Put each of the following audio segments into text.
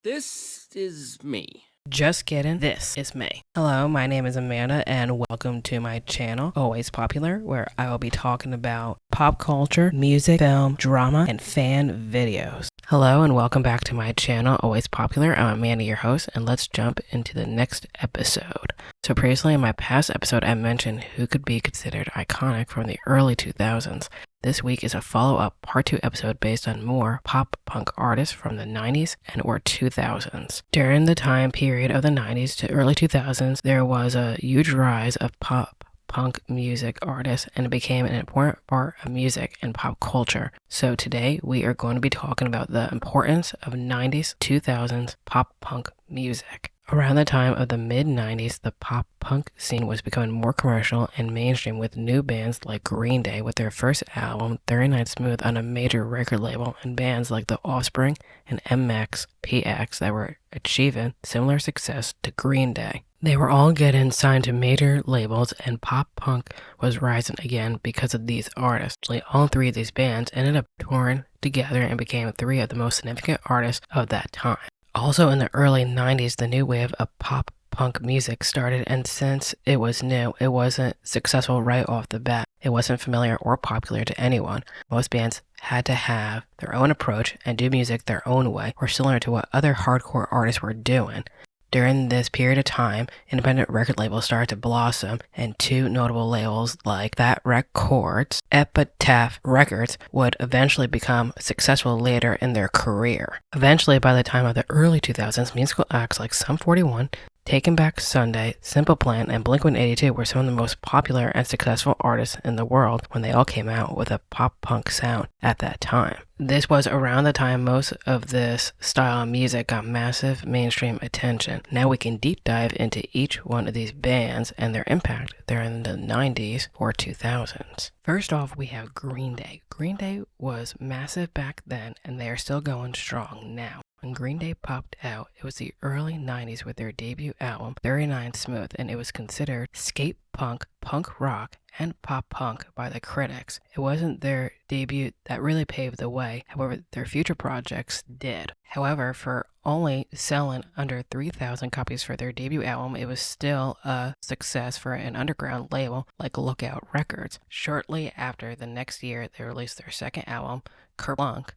This is me. Just kidding, this is me. Hello, my name is Amanda and welcome to my channel, Always Popular, where I will be talking about pop culture, music, film, drama, and fan videos. Hello and welcome back to my channel, Always Popular. I'm Amanda, your host, and let's jump into the next episode. So previously in my past episode, I mentioned who could be considered iconic from the early 2000s. This week is a follow-up part 2 episode based on more pop-punk artists from the 90s and or 2000s. During the time period of the 90s to early 2000s, there was a huge rise of pop-punk music artists and it became an important part of music and pop culture. So today we are going to be talking about the importance of 90s, 2000s pop-punk music. Around the time of the mid-90s, the pop-punk scene was becoming more commercial and mainstream with new bands like Green Day with their first album, 39 Smooth, on a major record label, and bands like The Offspring and MXPX that were achieving similar success to Green Day. They were all getting signed to major labels and pop-punk was rising again because of these artists. All three of these bands ended up touring together and became three of the most significant artists of that time. Also in the early 90s, the new wave of pop-punk music started, and since it was new, it wasn't successful right off the bat. It wasn't familiar or popular to anyone. Most bands had to have their own approach and do music their own way, or similar to what other hardcore artists were doing. During this period of time, independent record labels started to blossom, and two notable labels like That Records, Epitaph Records would eventually become successful later in their career. Eventually, by the time of the early 2000s, musical acts like Sum 41, Taking Back Sunday, Simple Plan, and Blink-182 were some of the most popular and successful artists in the world when they all came out with a pop-punk sound at that time. This was around the time most of this style of music got massive mainstream attention. Now we can deep dive into each one of these bands and their impact during the 90s or 2000s. First off, we have Green Day. Green Day was massive back then and they are still going strong now. When Green Day popped out, it was the early 90s with their debut album, 39 Smooth, and it was considered skate punk, punk rock, and pop punk by the critics. It wasn't their debut that really paved the way, however, their future projects did. However, for only selling under 3,000 copies for their debut album, it was still a success for an underground label like Lookout Records. Shortly after, the next year, they released their second album, Kerplunk,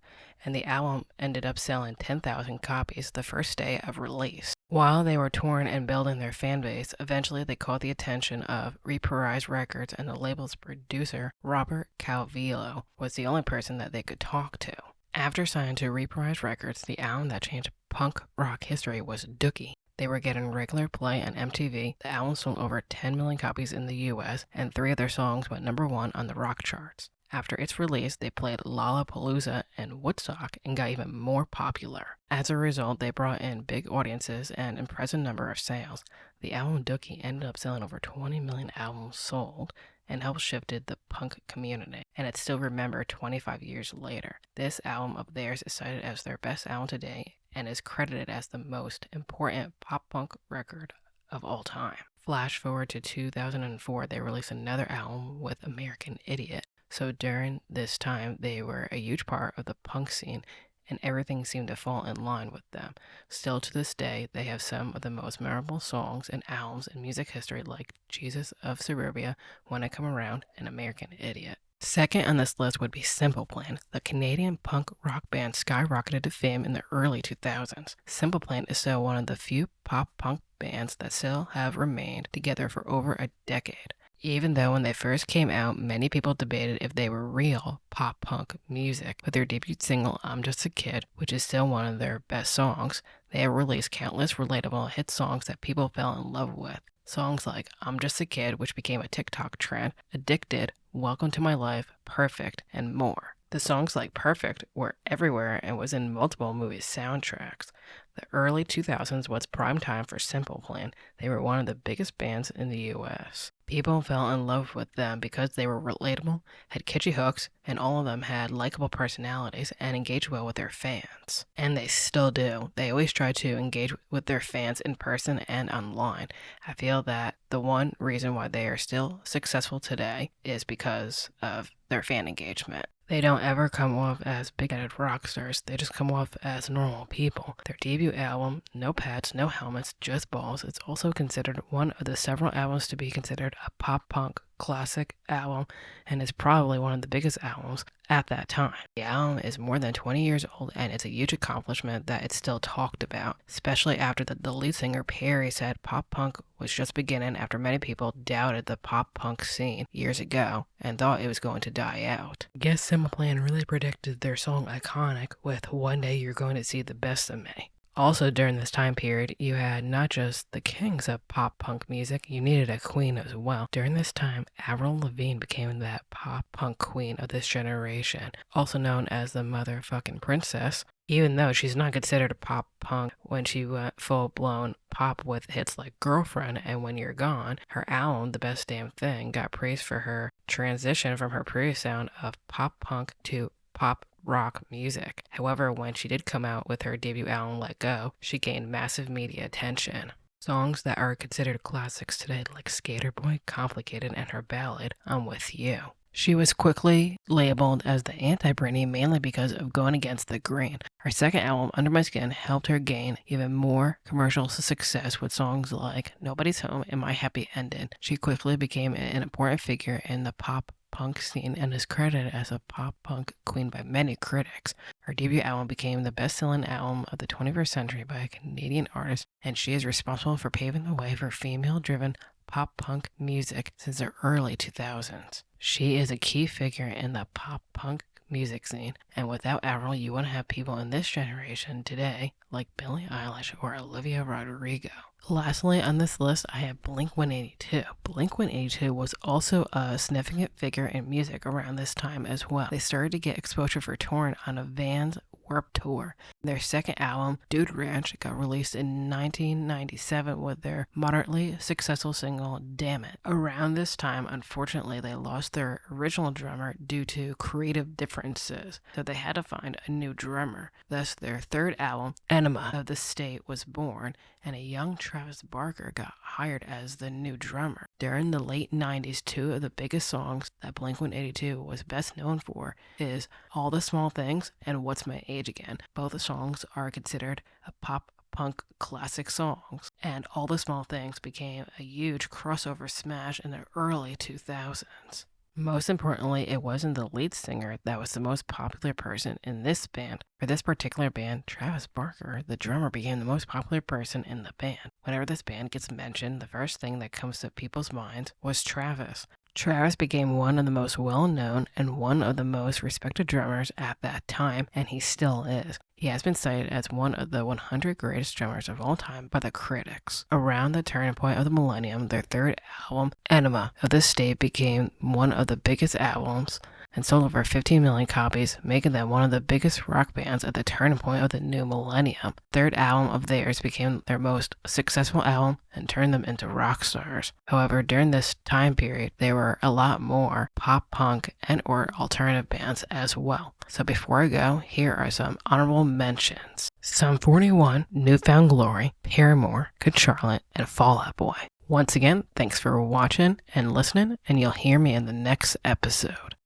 and the album ended up selling 10,000 copies the first day of release. While they were touring and building their fan base, eventually they caught the attention of Reprise Records, and the label's producer, Robert Calvillo, was the only person that they could talk to. After signing to Reprise Records, the album that changed punk rock history was Dookie. They were getting regular play on MTV. The album sold over 10 million copies in the US, and 3 of their songs went number 1 on the rock charts. After its release, they played Lollapalooza and Woodstock and got even more popular. As a result, they brought in big audiences and impressive number of sales. The album Dookie ended up selling over 20 million albums sold and helped shifted the punk community, and it's still remembered 25 years later. This album of theirs is cited as their best album to date and is credited as the most important pop-punk record of all time. Flash forward to 2004, they released another album with American Idiot. So during this time, they were a huge part of the punk scene and everything seemed to fall in line with them. Still to this day, they have some of the most memorable songs and albums in music history like Jesus of Suburbia, When I Come Around, and American Idiot. Second on this list would be Simple Plan. The Canadian punk rock band skyrocketed to fame in the early 2000s. Simple Plan is still one of the few pop-punk bands that still have remained together for over a decade. Even though when they first came out, many people debated if they were real pop-punk music. With their debut single, I'm Just a Kid, which is still one of their best songs, they have released countless relatable hit songs that people fell in love with. Songs like I'm Just a Kid, which became a TikTok trend, Addicted, Welcome to My Life, Perfect, and more. The songs like Perfect were everywhere and was in multiple movie soundtracks. The early 2000s was prime time for Simple Plan. They were one of the biggest bands in the US. People fell in love with them because they were relatable, had catchy hooks, and all of them had likable personalities and engaged well with their fans. And they still do. They always try to engage with their fans in person and online. I feel that the one reason why they are still successful today is because of their fan engagement. They don't ever come off as big-headed rock stars, they just come off as normal people. Their debut album, No Pads, No Helmets, Just Balls, is also considered one of the several albums to be considered a pop-punk classic album and is probably one of the biggest albums at that time. The album is more than 20 years old and it's a huge accomplishment that it's still talked about, especially after the lead singer Perry said pop punk was just beginning after many people doubted the pop punk scene years ago and thought it was going to die out. I guess Simple Plan really predicted their song Iconic with One Day You're Going to See the Best of Me. Also, during this time period, you had not just the kings of pop punk music, you needed a queen as well. During this time, Avril Lavigne became that pop punk queen of this generation, also known as the motherfucking princess. Even though she's not considered a pop punk when she went full blown pop with hits like Girlfriend and When You're Gone, her album, The Best Damn Thing, got praised for her transition from her previous sound of pop punk to pop rock music. However, when she did come out with her debut album Let Go, she gained massive media attention. Songs that are considered classics today like Skater Boy, Complicated, and her ballad I'm With You. She was quickly labeled as the anti-Britney mainly because of going against the grain. Her second album, Under My Skin, helped her gain even more commercial success with songs like Nobody's Home and My Happy Ending. She quickly became an important figure in the pop punk scene and is credited as a pop punk queen by many critics. Her debut album became the best-selling album of the 21st century by a Canadian artist, and she is responsible for paving the way for female-driven pop punk music since the early 2000s. She is a key figure in the pop punk music scene, and without Avril, you wouldn't have people in this generation today like Billie Eilish or Olivia Rodrigo. Lastly on this list, I have Blink-182. Blink-182 was also a significant figure in music around this time as well. They started to get exposure for touring on a Vans Warped Tour. Their second album, Dude Ranch, got released in 1997 with their moderately successful single, Damn It. Around this time, unfortunately, they lost their original drummer due to creative differences, so they had to find a new drummer. Thus, their third album, Enema of the State, was born, and a young Travis Barker got hired as the new drummer. During the late 90s, two of the biggest songs that Blink-182 was best known for is All the Small Things and What's My Age Again. Both songs are considered a pop punk classic songs, and All the Small Things became a huge crossover smash in the early 2000s. Most importantly, it wasn't the lead singer that was the most popular person in this band. For this particular band, Travis Barker, the drummer, became the most popular person in the band. Whenever this band gets mentioned, the first thing that comes to people's minds was Travis. Travis became one of the most well-known and one of the most respected drummers at that time, and he still is. He has been cited as one of the 100 greatest drummers of all time by the critics. Around the turning point of the millennium, their third album, Enema of the State, became one of the biggest albums and sold over 15 million copies, making them one of the biggest rock bands at the turning point of the new millennium. Third album of theirs became their most successful album and turned them into rock stars. However, during this time period, there were a lot more pop punk and or alternative bands as well. So before I go, here are some honorable mentions. Sum 41, Newfound Glory, Paramore, Good Charlotte, and Fall Out Boy. Once again, thanks for watching and listening, and you'll hear me in the next episode.